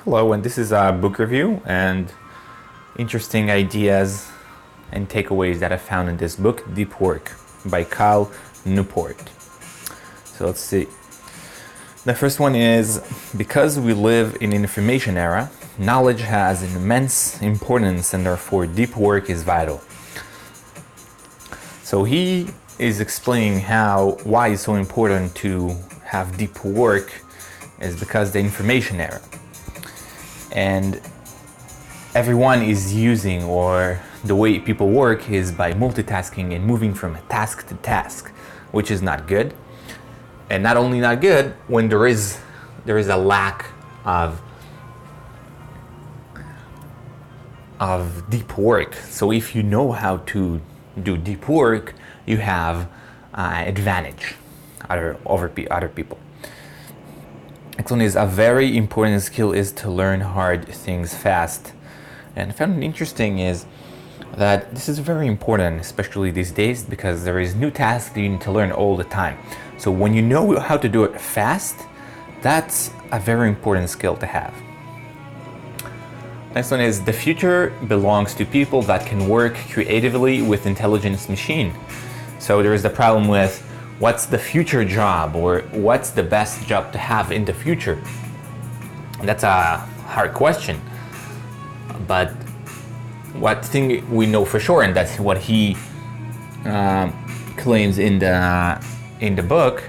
Hello, and this is a book review and interesting ideas and takeaways that I found in this book, Deep Work, by Newport. So let's see. The first one is, because we live in an information era, knowledge has an immense importance and therefore deep work is vital. So he is explaining why it's so important to have deep work is because the information era. And everyone is using, or the way people work is by multitasking and moving from task to task, which is not good. And not only not good, when there is a lack of deep work. So if you know how to do deep work, you have advantage over other people. Next one is, a very important skill is to learn hard things fast. And I found it interesting is that this is very important, especially these days, because there is new tasks that you need to learn all the time. So when you know how to do it fast, that's a very important skill to have. Next one is, the future belongs to people that can work creatively with intelligence machine. So there is the problem with what's the future job, or what's the best job to have in the future? That's a hard question. But what thing we know for sure, and that's what he claims in the book,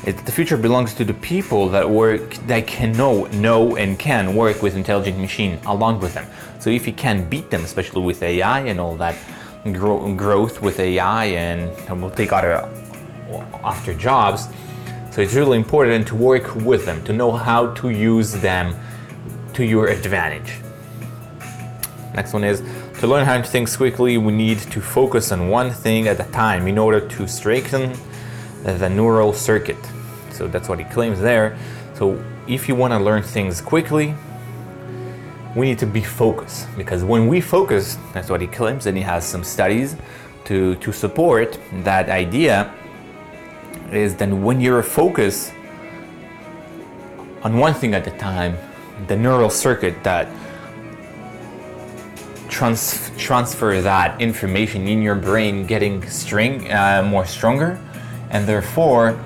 is that the future belongs to the people that can know and can work with intelligent machine along with them. So if you can beat them, especially with AI and all that growth with AI, and we'll take after jobs, so it's really important to work with them, to know how to use them to your advantage. Next one is, to learn how to think quickly, we need to focus on one thing at a time in order to strengthen the neural circuit. So that's what he claims there. So if you want to learn things quickly, we need to be focused, because when we focus, that's what he claims, and he has some studies to support that idea, is then when you're focused on one thing at a time, the neural circuit that transfer that information in your brain getting more stronger, and therefore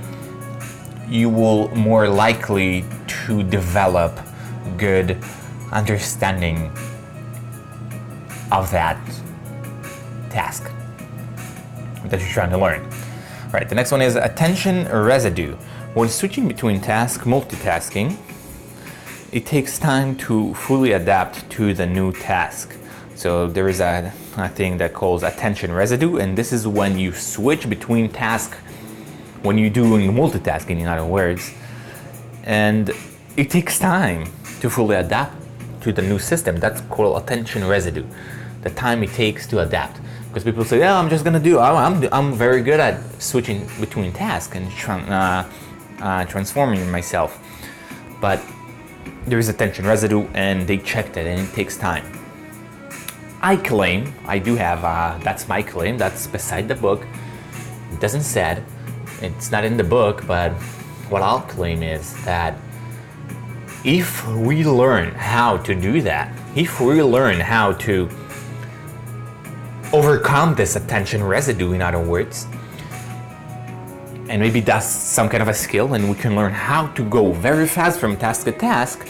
you will more likely to develop good understanding of that task that you're trying to learn. Right, the next one is attention residue. When switching between tasks, multitasking, it takes time to fully adapt to the new task. So there is a thing that calls attention residue, and this is when you switch between tasks, when you're doing multitasking, in other words, and it takes time to fully adapt to the new system. That's called attention residue, the time it takes to adapt. Because people say, "Yeah, I'm very good at switching between tasks and transforming myself," but there is attention residue, and they checked it, and it takes time. I claim, I do have, that's my claim, that's beside the book. It doesn't said, it's not in the book, but what I'll claim is that if we learn how to do that, if we learn how to overcome this attention residue, in other words, and maybe that's some kind of a skill, and we can learn how to go very fast from task to task,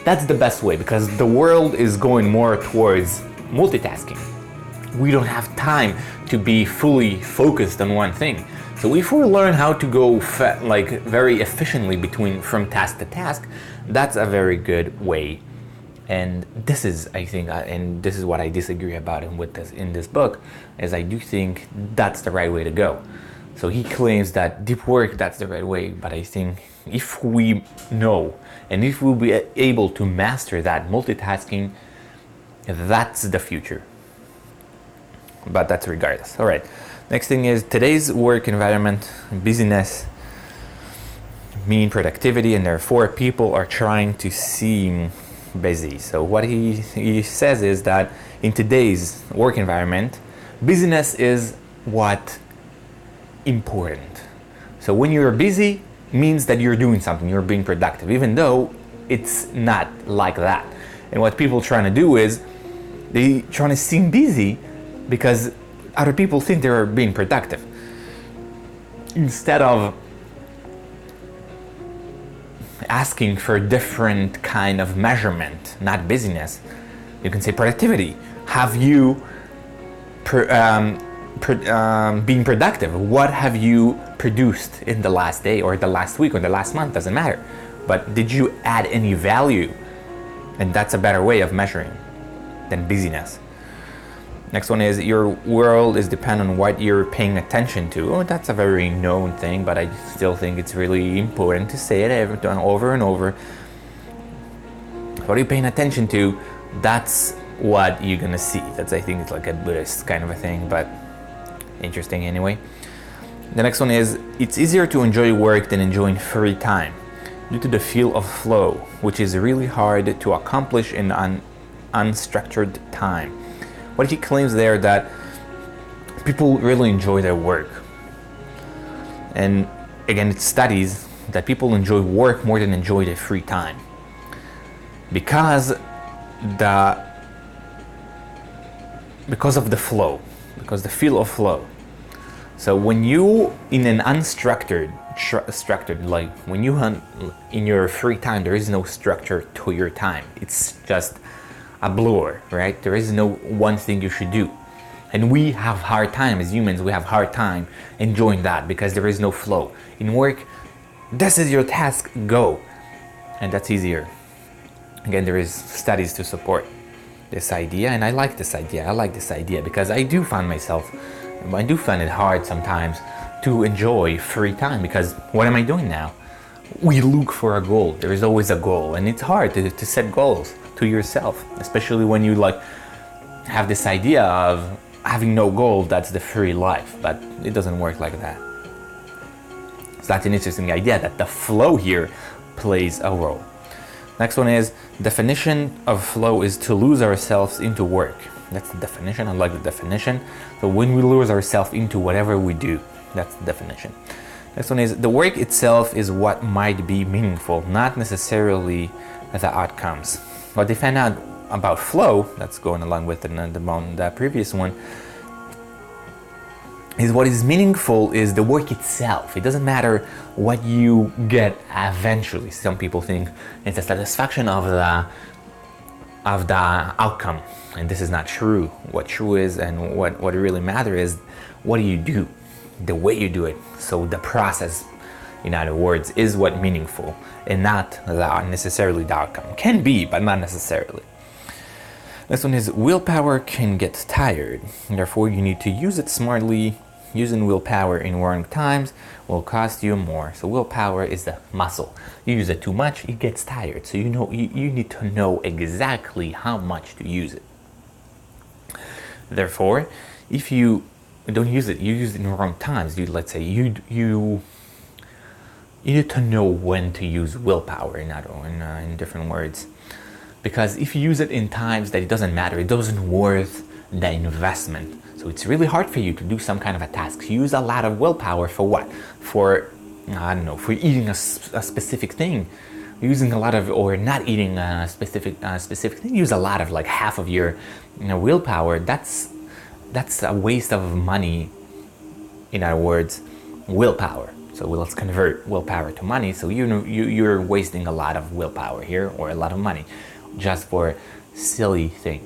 that's the best way, because the world is going more towards multitasking. We don't have time to be fully focused on one thing. So if we learn how to go very efficiently from task to task, that's a very good way. And this is, I think, and this is what I disagree about in this book, is I do think that's the right way to go. So he claims that deep work, that's the right way, but I think if we know, and if we'll be able to master that multitasking, that's the future. But that's regardless. All right. Next thing is, today's work environment, busyness mean productivity, and therefore people are trying to seem busy. So what he says is that in today's work environment, busyness is what important. So when you're busy, means that you're doing something, you're being productive, even though it's not like that. And what people trying to do is they trying to seem busy because other people think they're being productive, instead of asking for a different kind of measurement, not busyness. You can say productivity. Have you been productive? What have you produced in the last day or the last week or the last month? Doesn't matter. But did you add any value? And that's a better way of measuring than busyness. Next one is your world is dependent on what you're paying attention to. Oh, that's a very known thing, but I still think it's really important to say it over and over. What are you paying attention to? That's what you're gonna see. That's, I think, it's like a Buddhist kind of a thing, but interesting anyway. The next one is it's easier to enjoy work than enjoying free time due to the feel of flow, which is really hard to accomplish in an unstructured time. What he claims there that people really enjoy their work. And again, it studies that people enjoy work more than enjoy their free time. Because of the flow, because the feel of flow. So when you in an unstructured, like when you in your free time, there is no structure to your time. It's just a blur, right? There is no one thing you should do. And we have hard time as humans, we have hard time enjoying that because there is no flow. In work, this is your task, go. And that's easier. Again, there is studies to support this idea, and I like this idea because I do find it hard sometimes to enjoy free time because what am I doing now? We look for a goal. There is always a goal, and it's hard to set goals to yourself, especially when you like have this idea of having no goal, that's the free life, but it doesn't work like that. So that's an interesting idea that the flow here plays a role. Next one is definition of flow is to lose ourselves into work. That's the definition. I like the definition. So when we lose ourselves into whatever we do, that's the definition. Next one is the work itself is what might be meaningful, not necessarily the outcomes. What they found out about flow, that's going along with the previous one, is what is meaningful is the work itself. It doesn't matter what you get eventually. Some people think it's the satisfaction of the outcome, and this is not true. What true is and what really matters is what do you do, the way you do it. So the process, in other words, is what meaningful and not necessarily the outcome. Can be, but not necessarily. Next one is willpower can get tired. Therefore, you need to use it smartly. Using willpower in wrong times will cost you more. So willpower is the muscle. You use it too much, it gets tired. So you need to know exactly how much to use it. Therefore, if you don't use it, you use it in wrong times. Let's say you need to know when to use willpower in different words. Because if you use it in times that it doesn't matter, it doesn't worth the investment. So it's really hard for you to do some kind of a task. You use a lot of willpower for what? For eating a specific thing. Using a lot of, or not eating a specific thing. Use a lot of, like half of your willpower. That's a waste of money. In other words, willpower. So let's convert willpower to money. So you're wasting a lot of willpower here, or a lot of money, just for silly thing.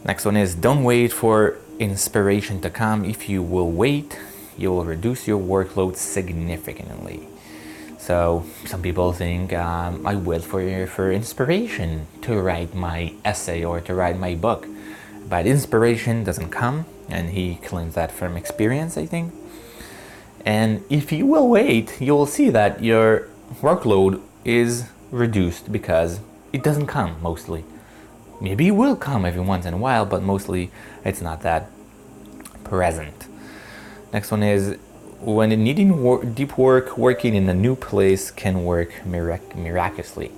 Next one is don't wait for inspiration to come. If you will wait, you will reduce your workload significantly. So some people think I wait for inspiration to write my essay or to write my book, but inspiration doesn't come, and he claims that from experience, I think. And if you will wait, you will see that your workload is reduced because it doesn't come mostly. Maybe it will come every once in a while, but mostly it's not that present. Next one is when needing deep work, working in a new place can work miraculously.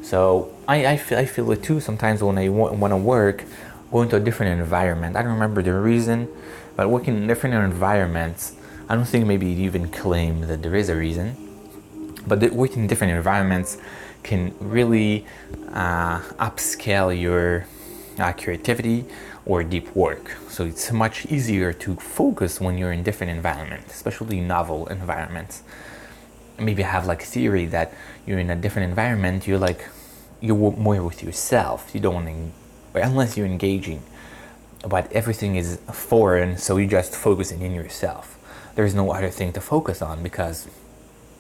So I feel it too sometimes when I want to work, go into a different environment. I don't remember the reason, but working in different environments, I don't think maybe it even claim that there is a reason. But working in different environments can really upscale your creativity or deep work. So it's much easier to focus when you're in different environments, especially novel environments. Maybe have like theory that you're in a different environment, you're more with yourself. You don't want to, unless you're engaging, but everything is foreign, so you're just focusing in yourself. There's no other thing to focus on because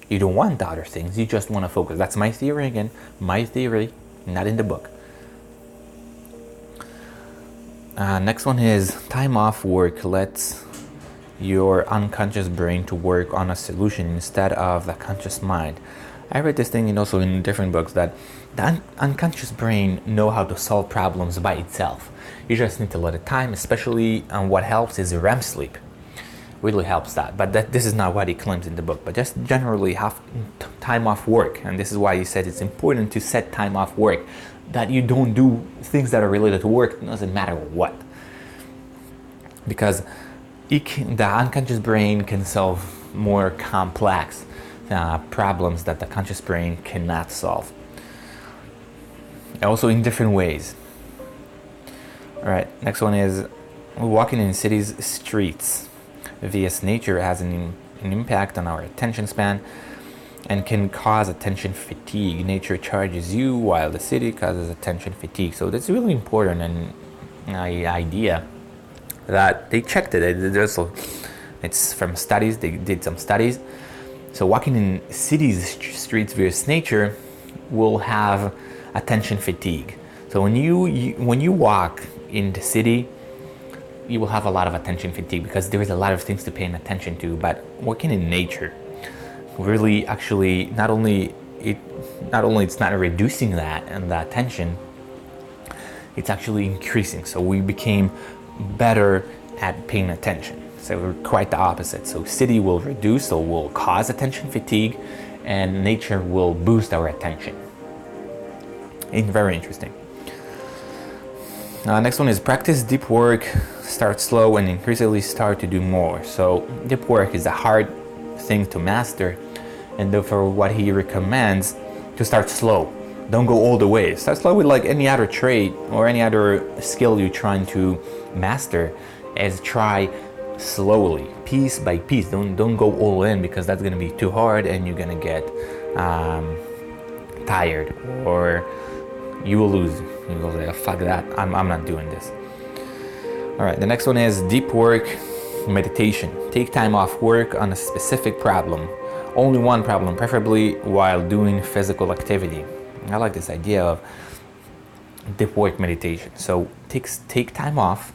you don't want the other things. You just want to focus. That's my theory again. My theory, not in the book. Next one is time off work lets your unconscious brain to work on a solution instead of the conscious mind. I read this thing and also in different books that the unconscious brain know how to solve problems by itself. You just need to let it time, especially what helps is REM sleep. Really helps that, but this is not what he claims in the book. But just generally have time off work, and this is why he said it's important to set time off work, that you don't do things that are related to work. It doesn't matter what, because the unconscious brain can solve more complex problems that the conscious brain cannot solve. Also in different ways. All right, next one is walking in cities' streets. VS nature has an impact on our attention span and can cause attention fatigue. Nature charges you while the city causes attention fatigue. So that's really important and idea that they checked it. It's from studies. They did some studies. So walking in cities, streets versus nature will have attention fatigue. So when you walk in the city, you will have a lot of attention fatigue because there is a lot of things to pay attention to. But working in nature really actually not only it's not reducing that and the attention, it's actually increasing. So we became better at paying attention. So we're quite the opposite. So city will reduce or will cause attention fatigue, and nature will boost our attention. Very interesting. Next one is practice deep work. Start slow and increasingly start to do more. So deep work is a hard thing to master, and therefore what he recommends to start slow. Don't go all the way. Start slow with like any other trait or any other skill you're trying to master, as try slowly, piece by piece. Don't go all in, because that's gonna be too hard and you're gonna get tired, or you will lose. You go like, fuck that, I'm not doing this. All right, the next one is deep work meditation. Take time off work on a specific problem. Only one problem, preferably while doing physical activity. I like this idea of deep work meditation. So take time off.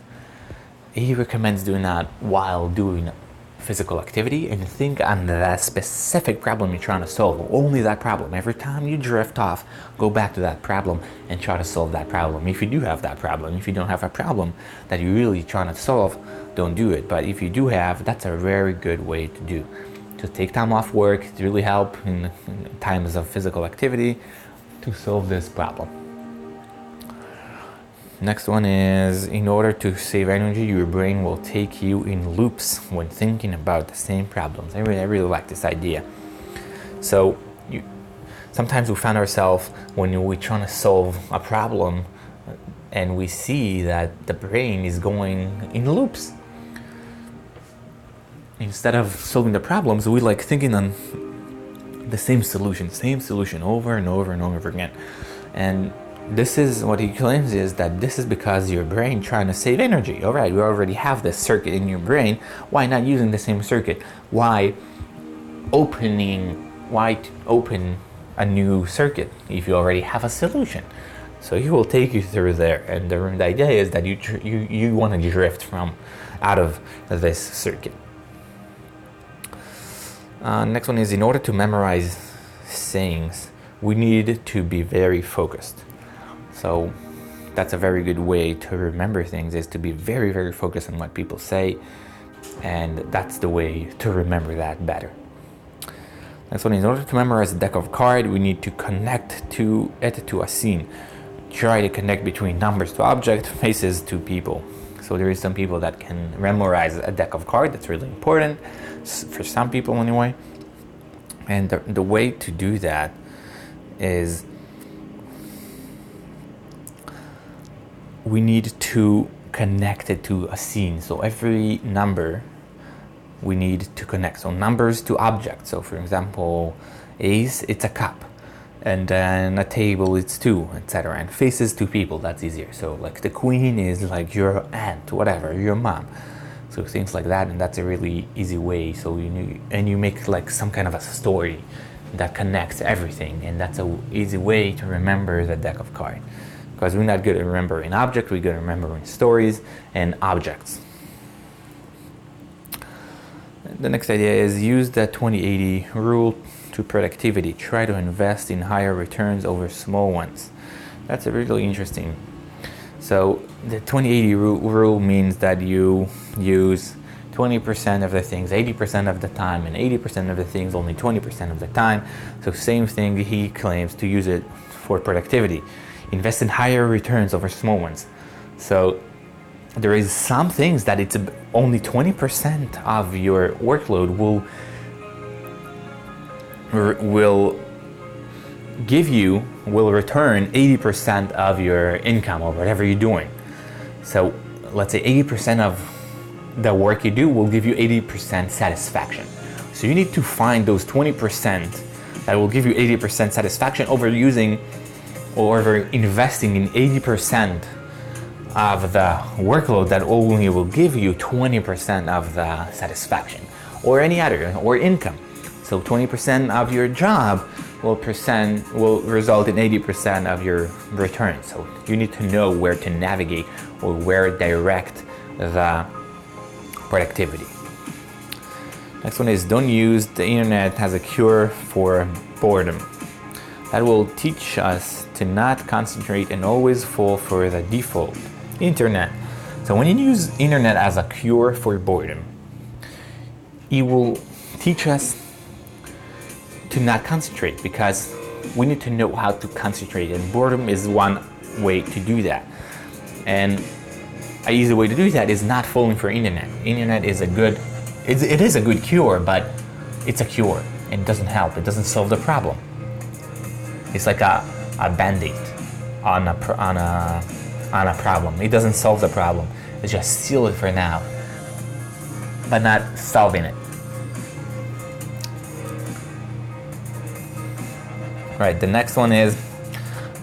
He recommends doing that while doing physical activity, and think on that specific problem you're trying to solve. Only that problem. Every time you drift off, go back to that problem and try to solve that problem. If you do have that problem, if you don't have a problem that you're really trying to solve, don't do it. But if you do have, that's a very good way to do. To take time off work to really help in times of physical activity to solve this problem. Next one is, in order to save energy, your brain will take you in loops when thinking about the same problems. I really like this idea. So sometimes we find ourselves when we're trying to solve a problem and we see that the brain is going in loops. Instead of solving the problems, we like thinking on the same solution over and over and over again. And this is what he claims is that this is because your brain trying to save energy. All right, we already have this circuit in your brain. Why not using the same circuit? Why open a new circuit if you already have a solution? So he will take you through there, and the idea is that you want to drift out of this circuit. Next one is, in order to memorize sayings, we need to be very focused. So that's a very good way to remember things, is to be very, very focused on what people say, and that's the way to remember that better. Next one, in order to memorize a deck of cards, we need to connect to a scene. Try to connect between numbers to objects, faces to people. So there is some people that can memorize a deck of cards. That's really important, for some people anyway. And the way to do that is we need to connect it to a scene. So every number we need to connect. So numbers to objects. So for example, ace, it's a cup. And then a table, it's 2, etc. And faces to people, that's easier. So like the queen is like your aunt, whatever, your mom. So things like that, and that's a really easy way. So you make like some kind of a story that connects everything, and that's an easy way to remember the deck of cards. Because we're not good at remembering objects, we're good at remembering stories and objects. The next idea is use the 20-80 rule to productivity. Try to invest in higher returns over small ones. That's a really interesting. So the 20-80 rule means that you use 20% of the things 80% of the time, and 80% of the things only 20% of the time. So same thing, he claims to use it for productivity. Invest in higher returns over small ones. So there is some things that it's only 20% of your workload will return 80% of your income or whatever you're doing. So let's say 80% of the work you do will give you 80% satisfaction. So you need to find those 20% that will give you 80% satisfaction over investing in 80% of the workload that only will give you 20% of the satisfaction or any other, or income. So 20% of your job will result in 80% of your return. So you need to know where to navigate or where direct the productivity. Next one is don't use the internet as a cure for boredom. That will teach us to not concentrate and always fall for the default. Internet. So when you use internet as a cure for boredom, it will teach us to not concentrate, because we need to know how to concentrate, and boredom is one way to do that. And an easy way to do that is not falling for internet. Internet is it is a good cure, but it's a cure. It doesn't help. It doesn't solve the problem. It's like a band-aid on a problem. It doesn't solve the problem. It just seal it for now, but not solving it. Right, the next one is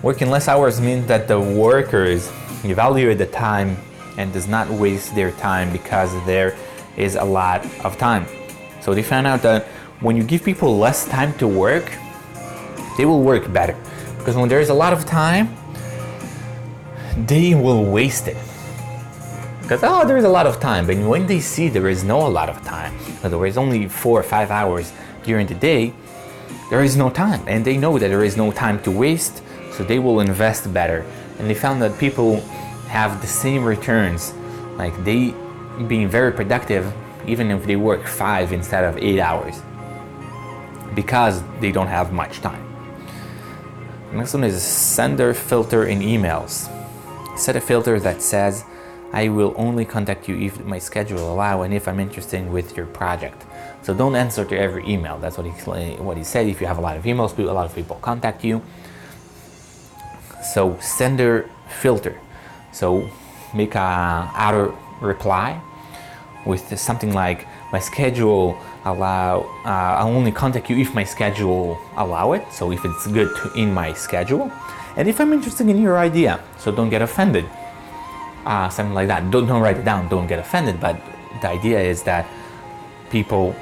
working less hours means that the workers evaluate the time and does not waste their time because there is a lot of time. So they found out that when you give people less time to work, they will work better. Because when there is a lot of time, they will waste it. Because, there is a lot of time. But when they see there is no a lot of time, there is only 4 or 5 hours during the day, there is no time. And they know that there is no time to waste, so they will invest better. And they found that people have the same returns, like they being very productive even if they work 5 instead of 8 hours, because they don't have much time. Next one is sender filter in emails. Set a filter that says, I will only contact you if my schedule allows and if I'm interested with your project. So don't answer to every email. That's what he said. If you have a lot of emails, a lot of people contact you. So sender filter. So make a auto reply with something like, my schedule I'll only contact you if my schedule allow it. So if it's good in my schedule, and if I'm interested in your idea. So don't get offended. Something like that. Don't write it down. Don't get offended. But the idea is that people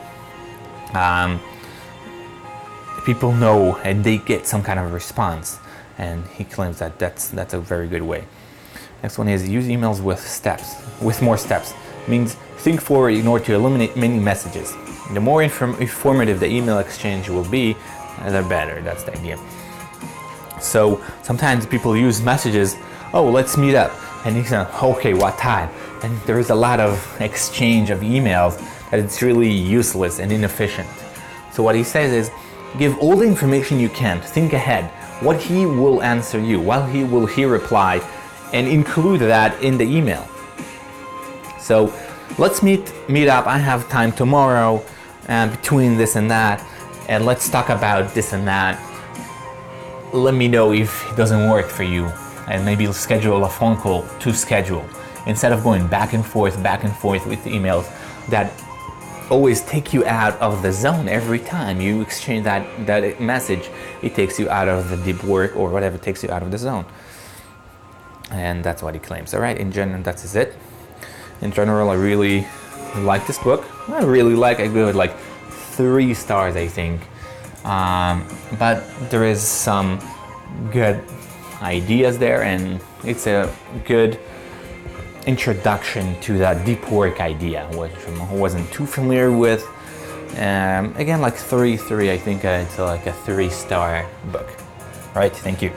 know and they get some kind of response. And he claims that that's a very good way. Next one is use emails with more steps. Means think forward in order to eliminate many messages. The more informative the email exchange will be, the better. That's the idea. So sometimes people use messages, let's meet up. And he said, okay, what time? And there is a lot of exchange of emails that it's really useless and inefficient. So what he says is, give all the information you can, think ahead, what he will answer you, what he will reply, and include that in the email. So let's meet up, I have time tomorrow, between this and that, and let's talk about this and that. Let me know if it doesn't work for you, and maybe schedule a phone call to schedule instead of going back and forth with emails that always take you out of the zone. Every time you exchange that message, it takes you out of the deep work or whatever, takes you out of the zone. And that's what he claims. All right, in general, that's it. In general, I really like this book. I give it like 3 stars, I think. But there is some good ideas there, and it's a good introduction to that deep work idea, which I wasn't too familiar with. Again, like 3, I think it's like a 3-star book. All right, thank you.